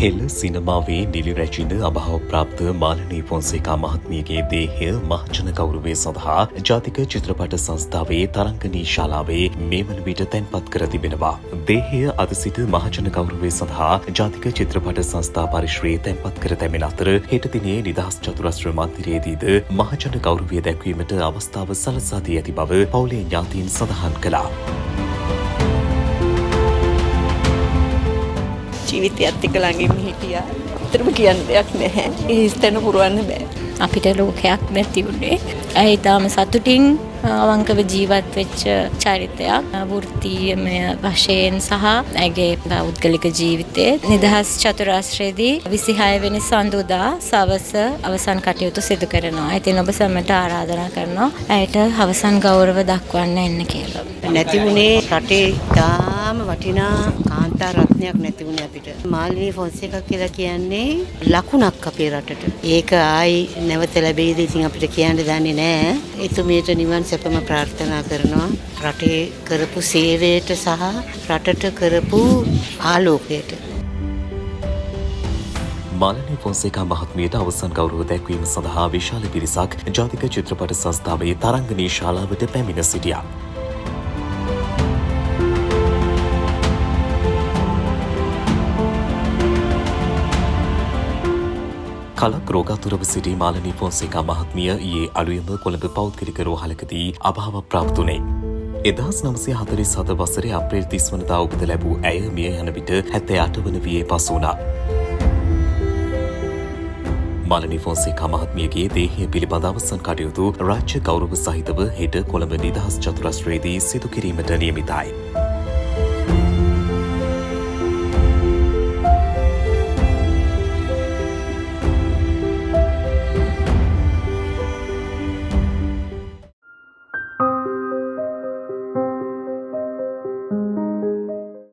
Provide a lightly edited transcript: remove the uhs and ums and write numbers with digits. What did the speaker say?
හෙළ සිනමාවේ නිලි රැජින අභාවප්‍රාප්ත මාලනී ෆොන්සේකා මහත්මියගේ දේහය මහජන ගෞරවය සඳහා ජාතික චිත්‍රපට සංස්ථාවේ තරංගනී ශාලාවේ මේ වන විට තැන්පත් කර තිබෙනවා. දේහය අද සිට මහජන ගෞරවය සඳහා ජාතික චිත්‍රපට සංස්ථා පරිශ්‍රයේ තැන්පත් කර තැබෙන අතර හෙට දිනේ නිදහස් චතුරස්‍ර මන්දිරයේදීද මහජන ගෞරවය දැක්වීමට අවස්ථාව සලසා දී ඇති බව පවුලේ ඥාතීන් සඳහන් කළා. ජීවිතයත් එක්ක ළඟින් හිටියා. අතරම කියන්න දෙයක් නැහැ. ඒ හිස්තැන පුරවන්න බෑ. අපිට ලෝකයක් නැති වුණේ. ඒ ඊටාම සතුටින් අවංකව ජීවත් වෙච්ච චරිතයක්. වෘත්තීයමය වශයෙන් සහ ඇගේ පෞද්ගලික ජීවිතයේ නිදහස් චතුරාස්‍රයේදී 26 වෙනි සඳුදා සවස අවසන් කටයුතු සිදු කරනවා. ඉතින් ඔබ සැමට ආරාධනා කරනවා ඇයට අවසන් ගෞරව දක්වන්න එන්න කියලා. නැති වුණේ රටේ තාම වටිනා කාන්තා රත්නයක් නැති වුණේ අපිට. මාලිනී ෆොන්සේකා කියලා කියන්නේ ලකුණක් අපේ රටට. ඒක ආයි නැවත ලැබෙයිද ඉතින් අපිට කියන්න දන්නේ නැහැ. එතුමියට නිවන් සැපම ප්‍රාර්ථනා කරනවා. රටේ කරපු සේවයට සහ රටට කරපු ආලෝකයට. මාලනී ෆොන්සේකා මහත්මියට අවසන් ගෞරව දැක්වීම සඳහා විශාල පිරිසක් ජාතික චිත්‍රපට සංස්ථාවේ තරංගනී ශාලාවට පැමිණ සිටියා. කලක් රෝගාතුරව සිටි මාලනී ෆොන්සේකා මහත්මිය ඊයේ අලුයම කොළඹ පෞද්ගලික රෝහලකදී අභාව ප්‍රාප්ත වුණේ. 1947 වසරේ අප්‍රේල් 30 වනදා උපත ලැබූ ඇය මිය යන විට 78 වන වියේ පසු වුණා. මාලනී ෆොන්සේකා මහත්මියගේ දේහය පිළිබඳ අවසන් කටයුතු රාජ්‍ය ගෞරව සහිතව හෙට කොළඹ නිදහස් චතුරස්‍රයේදී සිදු කිරීමට නියමිතයි.